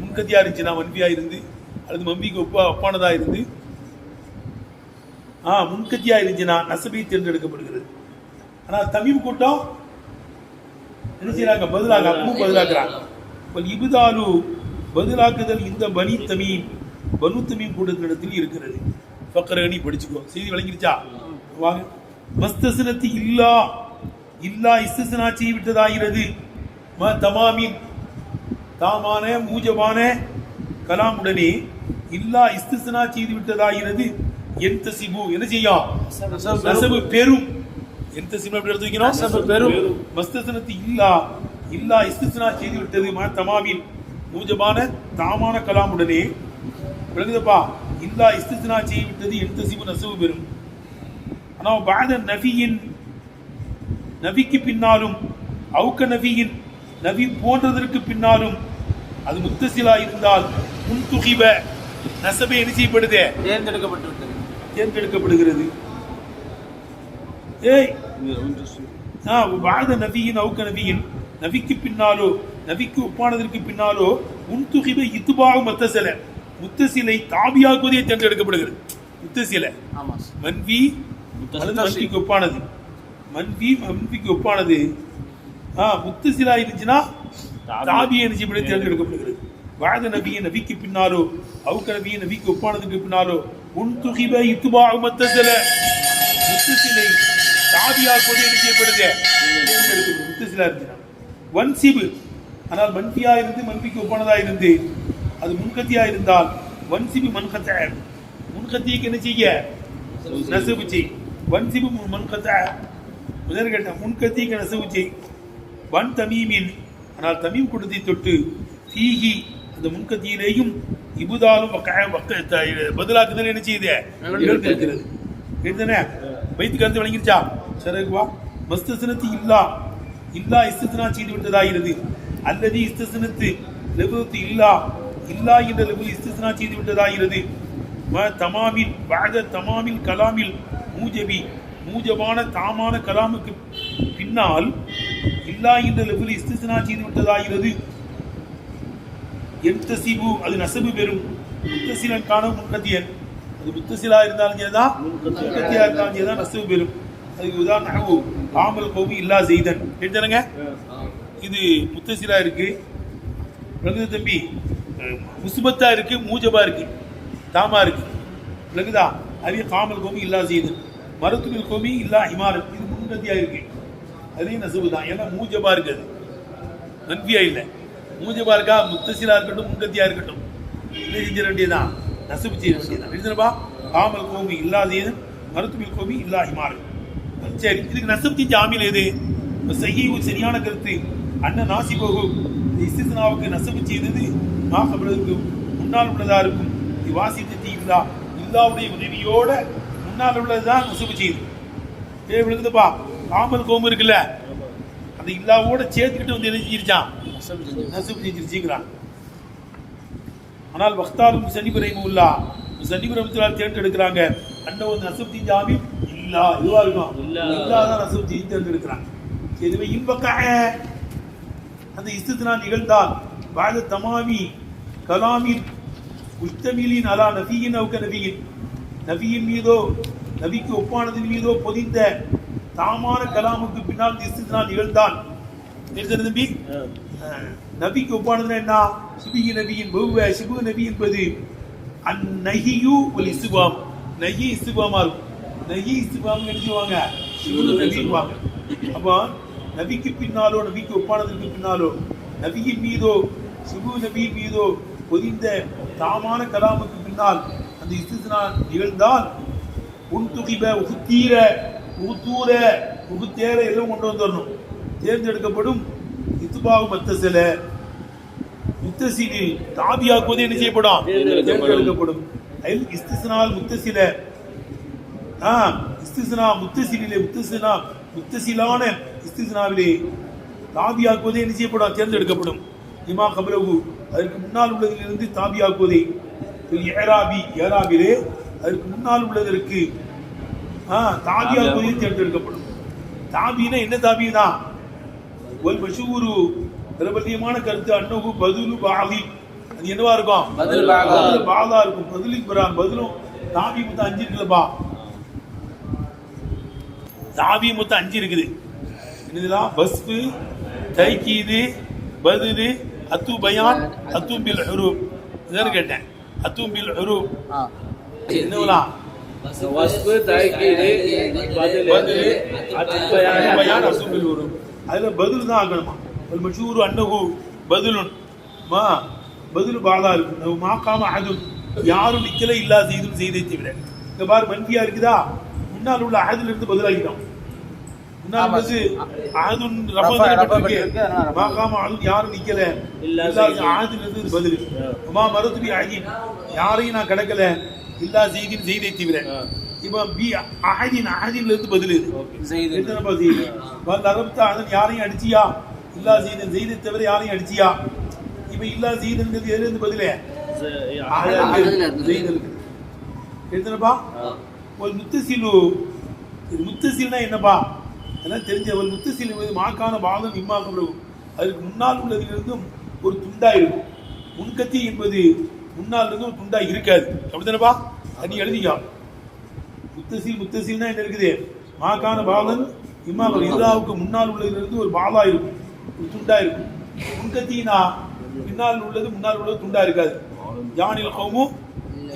முன்கத்தியா இருந்துச்சுன்னா மன்பியா இருந்து அல்லது மம்பிக்கு ஒப்பானதா இருந்து முன்கத்தியா இருந்துச்சுன்னா நசபை தேர்ந்தெடுக்கப்படுகிறது. ஆனால் தமிழ் கூட்டம் என்ன செய்யறாங்க? பதிலாக அப்பவும் பதிலாக்குறாங்க. இபுதாலு, பதிலாக்குதல் இந்த பனி தமீம், பனு தமீம் கூட்டத்தினிடத்தில் இருக்கிறது. ஃபக்ரனி படிச்சுக்கோ, செய்தி விளங்கிருச்சா? வாங்க. மஸ்தஸ்னத்தி இல்லா, இல்லா இஸ்திஸ்னா செய்ய விட்டதாகிறது. தமாமின், தாமான மூஜபான கலாமுடனே இல்லா இஸ்திஸ்னா செய்து விட்டதாகிறது. என்தசிபு, என்ன செய்யும்? நசபு பெரும். என்தசிபு எப்படி எடுத்து வைக்கணும்? நசபு பெரும். மஸ்தஸ்னத்தி இல்லா, இல்லா இஸ்திஸ்னா செய்து விட்டது. தமாமின், மூஜபான தாமான கலாமுடனே விளங்குதப்பா? இல்லா இஸ்திஸ்னா செய்து விட்டது. என்தசிபு நசபு பெரும். ஆனால் பாத நபியின், நபிக்கு பின்னாலும், அவுக்க நபியின், நபி போன்றதற்கு பின்னாலும் அது முத்தசிலா இருந்தால் முன்துகிப, நசபை என்ன செய்யப்படுது? தேர்ந்தெடுக்கப்படுகிறது. ஏய் வாத நபியின் அவுக்க நபியின் நபிக்கு பின்னாலோ நபிக்கு ஒப்பானதற்கு பின்னாலோ முன்துகிப இத்துபாக முத்தசில முத்தசிலை தாபியாக்குவதே தேர்ந்தெடுக்கப்படுகிறது. முத்தசில மன்வி அல்லது மன்விக்கு ஒப்பானது மன்விக்கு ஒப்பானது முத்தசிலா இருந்துச்சுன்னா தாபியை என்ன தேர்ந்தெடுக்கப்படுகிறது. வாத நபியின் நபிக்கு பின்னாலோ அவுக்க நபியின் நபிக்கு ஒப்பானதுக்கு பின்னாலோ முன்துகிப இத்துபாக முத்தசில முத்தசிலை தாபியாக்குவது என்ன செய்யப்படுது முத்தசிலா இருந்துச்சுன்னா. வன்சிபு ஆனால் மன்பியா இருந்து மன்பிக்கு ஒப்பானதா இருந்து அது முன்கத்தியா இருந்தால் வன்சிபு மன்கத்த முன்கத்திக்கு என்ன செய்ய நசபு செய். வன்சிபு மன்கத்த முதல் கேட்ட முன்கத்திக்கு நசபு செய். வன் தமீமின் ஆனால் தமீம் கொடுத்தை தொட்டு தீகி அந்த முன்கத்தியிலேயும் இபுதாலும் பதிலாக்குதல் என்ன செய்யுது இருக்கிறது. எழுதுனே வைத்து கருத்து வழங்கிருச்சா சரகுவா மஸ்தசனத்து இல்லா இல்லா இஸ்திஸ்னா செய்து விட்டதாகிறது. அல்லது இஸ்திஸ்னத்து லெபுத்து இல்லா இல்லா என்ற லெபுல் இஸ்திஸ்னா செய்து விட்டதாகிறது. தமாமில் பாத தமாமில் கலாமில் மூஜபி மூஜபான தாமான கலாமுக்கு பின்னால் இல்லா என்ற லெபுல் இஸ்திஸ்னா செய்து விட்டதாகிறது. என்தசிபு அது நசபு பெறும். முத்தசிலன் காண முன்கத்தியன் அது முத்தசிலா இருந்தாலும் சரிதான் முன்கத்தியா இருந்தாலும் சரிதான் நசபு பெறும். அதுக்கு உதாரணம் ஆமல் கோபி இல்லா செய்தன் எழுதுங்க. இது முத்தசிலா இருக்கு விளங்குது தம்பி. முசுபத்தா இருக்கு மூஜபா இருக்கு தாமா இருக்கு விளங்குதா. அதே காமல் கோமி இல்லா செய்தன் மருத்துவ கோமி இல்லா ஹிமார் இது முன்கத்தியா இருக்கு அதே நசபு தான். ஏன்னா மூஜபா இருக்குது நன்பியா இல்லை மூஜபா இருக்கா முத்தசிலா இருக்கட்டும் முன்கத்தியா இருக்கட்டும் இல்லை செஞ்சிட வேண்டியதான் நசபு செய்ய வேண்டியதான். எழுதுனப்பா காமல் கோமி இல்லா செய்தன் மருத்துவ கோமி இல்லா ஹிமார். சரி இதுக்கு நசப்தி ஜாமில் எது சஹீஹு சரியான கருத்து. அண்ணன் நாசிபகு இஸ்திஸ்னாவுக்கு நசபு செய்தது மாஹபலுக்கு முன்னால் உள்ளதா இருக்கும். வாசித்தத்தி இல்லா இல்லாவுடைய உதவியோட முன்னால் உள்ளதுதான் நசபு செய்யுது. விழுகுதுப்பா காமல் கோமு இருக்குல்ல அந்த இல்லாவோட சேர்த்துக்கிட்டு வந்து என்ன செஞ்சிருச்சான் நசபு செஞ்சிருச்சுங்கிறான். ஆனால் வக்தாலும் சனிபுரைமுல்லா சனிபுரமத்தினால் தேர்ந்தெடுக்கிறாங்க. அண்ணன் வந்து நசப்தி ஜாமி இல்லா இதுவா இருக்கும் இல்லாதான் நசப்தி தேர்ந்தெடுக்கிறாங்க. இதுவே இன்பக்காக அந்த இஸ்திஸ்னா நிகழ்ந்தால் பாத தமாமி கலாமில் முஸ்தமிலின் அலா நபியின் அவுக்க நபியின் நபியின் மீதோ நபிக்கு ஒப்பானதின் மீதோ பொதிந்த தாமான கலாமுக்கு பின்னால் இஸ்திஸ்னா நிகழ்ந்தால் தம்பி நபிக்கு ஒப்பானதுன்னா என்ன சிபிகி நபியின் பகுவ சிபு நபி என்பது அந்நஹியு ஒல் இஸ்திபாம் நஹி இஸ்திபாமா இருக்கும். நஹி இஸ்திபாம் எழுதுவாங்க நபிவாங்க. அப்போ நபிக்கு பின்னாலோ நபிக்கு ஒப்பானதற்கு பின்னாலோ நபியின் மீதோ சிபு நபியின் மீதோ பொதிந்த தாமான கலாமுக்கு பின்னால் அந்த இஸ்திஸ்னா நிகழ்ந்தால் உன்துகிப உகுத்தீர உகுத்தூர உகுத்தேர எல்லாம் கொண்டு வந்துடணும். தேர்ந்தெடுக்கப்படும் இத்துபாகும் மத்தசில முத்தசிலில் தாபியாக்குவது என்ன செய்யப்படும் தேர்ந்தெடுக்கப்படும். இஸ்திஸ்னால் முத்தசில இஸ்திஸ்னா முத்தசிலே முத்தசினா முத்தசிலான இஸ்திஸ்னாவிலே தாபியாக்குவதே என்ன செய்யப்படும் தேர்ந்தெடுக்கப்படும். இமா கபலகு அதற்கு முன்னால் உள்ளதிலிருந்து தாபியாக்குவதே ஏராபி ஏராபிலே அதற்கு முன்னால் உள்ளதற்கு தாபியாக்குவதே தேர்ந்தெடுக்கப்படும். தாபினா என்ன தாபி தான் ஒரு மஷூரு பிரபல்யமான கருத்து அன்னகு பதிலு பாகி அது என்னவா இருக்கும் பாகா இருக்கும். பதிலுக்கு பெறான் பதிலும் தாபி மொத்தம் 5 இருக்குல்லப்பா. தாபி மொத்தம் 5 இருக்குது. என்னதுலாம் பஸ்பு தைக்கீது பதிலு அத்து பயான் அத்தும் பில் ஹுரூப் இதான் கேட்டேன். அத்தும் பில் ஹுரூப் என்னவலாம் வஸ்பு தைக்கீது பதிலு அத்து பயான் அத்தும் பில் ஹுரூப் அதுல பதில் தான் ஆகணுமா. ஒரு மஷூரு அன்னகு பதிலுன் மா பதிலு பாலா இருக்கும். மாக்காம அஹதுன் யாரும் நிக்கல இல்லா செய்தும் செய்தை தவிர. இங்க பாரு மன்பியா இருக்குதா முன்னால் உள்ள அஹதுல இருந்து பதிலாகிடும். முன்னால் வந்து அஹதுன் ரஃபதப்பட்டிருக்கு மாக்காம அஹதுன் யாரும் நிக்கல இல்லா அஹதுல இருந்து பதில். மா மருத்துவி அஹின் யாரையும் நான் கடக்கல இல்லா செய்தின் செய்தை தவிர. இப்போ பி அஹதின் அஹதின்ல இருந்து பதில் இது என்னப்பா செய்தி வந்து அரபு அதன் யாரையும் அடிச்சியா இல்லா செய்தன் செய்தை தவிர யாரையும் அடிச்சியா. இப்ப இல்லா செய்தன்றது எதுல இருந்து பதிலே எழுதுனப்பா ஒரு முத்தசிலு, இது முத்தசில்னா என்னப்பா அதெல்லாம் தெரிஞ்ச ஒரு முத்தசில் என்பது மாக்கான பாதம் இம்மாக்க பிரபு, அதுக்கு முன்னால் உள்ளதிலிருந்தும் ஒரு துண்டா இருக்கும். முன்கத்தி என்பது முன்னால் இருந்து ஒரு துண்டா இருக்காது, அப்படித்தானப்பா? அது எழுதிக்கா. முத்தசில்னா என்ன இருக்குது? மாக்கான பாதம் இம்மாக்க, இதாவுக்கு முன்னால் உள்ளதிலிருந்து ஒரு பாதா இருக்கும், ஒரு துண்டா இருக்கும். முன்கத்தினா பின்னால் உள்ளது முன்னால் உள்ளது துண்டா இருக்காது. ஜானில் கௌமும்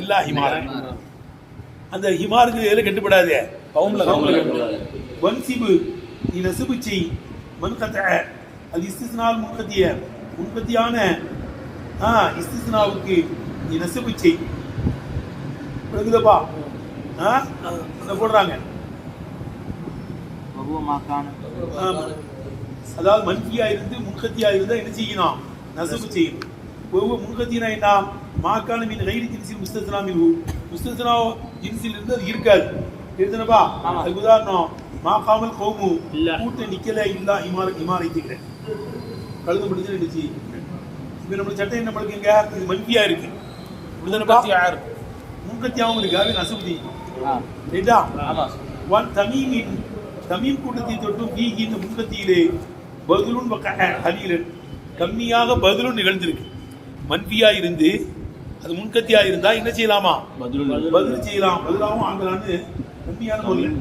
இல்லா ஹிமார், அந்த ஹிமாருக்கு எதில் கட்டுப்படாது, வன்சிபு நீ நசுபு செய், மன்கத்த அது இஸ்திஸ்னால் முன்கத்திய, முன்கத்தியான இஸ்திஸ்னாவுக்கு நீ நசுபு செய். விளங்குதப்பா? போடுறாங்க. அதாவது மன்கியா இருந்து முன்கத்தியா இருந்தா என்ன செய்யணும்? நசுபு செய்யணும். ஒவ்வொரு முன்கத்தினா என்ன? மாக்கான மீன் கைரி ஜின்சில் முஸ்தஸ்னா மின்ஹு, முஸ்தஸ்னா ஜின்சில் இருந்து அது இருக்காது. தெரியுதுனப்பா? அதுக்கு உதாரணம் மாகாமல் கௌமு, கூட்ட நிக்கல இல்லா இமாரைத்துக்கிறேன் கழுது முடிஞ்சு நினைச்சு. இப்போ நம்மளுக்கு சட்டம் என்ன பண்ணுங்க? இது மன்கியா இருக்கு, முன்கத்தியாவும் இருக்கு, அது நசுபு செய்யும். ரைட்டா? ஒன் தமீமின், தமீம் கூட்டத்தை தொட்டும் வீகி இந்த முன்கத்தியிலே பதிலுன் ஹலீலன், கம்மியாக பதிலும் நிகழ்ந்திருக்கு. மன்பியா இருந்து அது முன்கத்தியா இருந்தா என்ன செய்யலாமா? பதில் செய்யலாம். பதிலாகவும் ஆங்கலான்னு கம்மியான முறையில்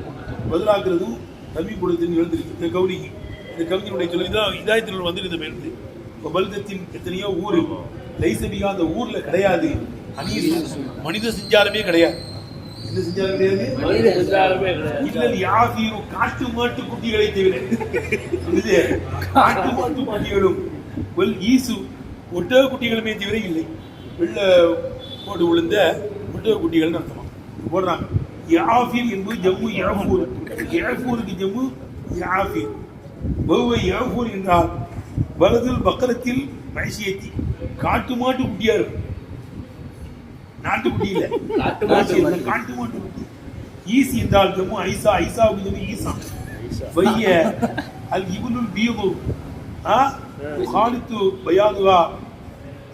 பதிலாக்குறதும் கல்வி கூடத்தில் நிகழ்ந்திருக்கு. இந்த கௌலிக்கு, இந்த கவிஞனுடைய சொல்லிதான் இதாயத்தில் வந்து இந்த மேலுது. இப்போ பல்தத்தின் எத்தனையோ ஊர் லைசபிகா, அந்த ஊர்ல கிடையாது மனித செஞ்சாலுமே கிடையாது. என்ன செஞ்சாலும் கிடையாது, இல்லல் யாஃபீரு, காட்டு மாட்டு குட்டிகளை தவிர. காட்டு மாட்டு குட்டிகளும் வெல் ஈசு, ஒட்டக குட்டிகளுமே தவிர இல்லை. வெள்ள போட்டு விழுந்த ஒட்டக குட்டிகள் அர்த்தமா போடுறாங்க. யாஃபீர் என்பது ஜம்மு யாஃபூர், யாஃபூருக்கு ஜம்மு யாஃபீர். பௌவை யாஃபூர் என்றால் வலதுல் பக்கரத்தில் மைசியத்தி, காட்டு மாட்டு குட்டியா இருக்கும், நாட்டுக்குட்டி இல்ல, காட்டு மாட்டு குட்டி. ஈசி என்றால் ஜம்மு ஐசா, ஐசாவுக்கு ஜம்மு ஈசா. வைய அல் இப்னுல் பீது காலித்து பயாதுவா.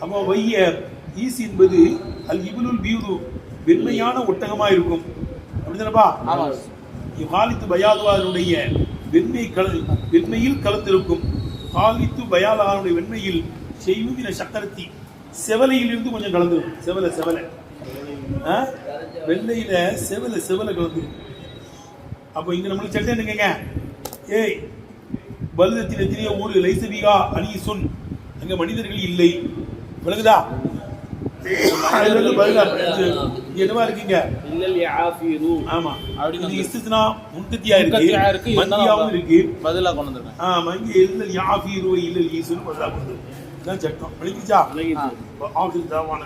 அப்போ வைய ஈசி என்பது அல் இப்னுல் பீது, வெண்மையான ஒட்டகமா இருக்கும், அப்படிதானப்பா? காலித்து பயாதுவானுடைய வெண்மையில் கலந்திருக்கும். காலித்து பயாதுவானுடைய வெண்மையில் செய்வதின சக்கரத்தி, செவலையிலிருந்து கொஞ்சம் கலந்துருக்கும். செவலை வெள்ளையில செவலை கலந்துருக்கும். அப்போ இங்க நம்மளுக்கு சட்டம் என்னங்க? ஏய் பல்தத்தின் எத்தனையோ ஊர் லைசபிகா அனீசுன், அங்க மனிதர்கள் இல்லை. விளங்குதா? என்னவா இருக்கீங்க? ஆமா, இது இஸ்திஸ்னா முன்கத்தியா இருக்கு, மன்கியாவும் இருக்கு, பதிலா கொண்டு வந்திருக்காங்க. மங்கி இல்லல் யாஃபீரு இல்லல் ஈசுன் பதிலா கொண்டு. இதான் சட்டம். விளங்கிச்சா? ஆஃபில் தாவான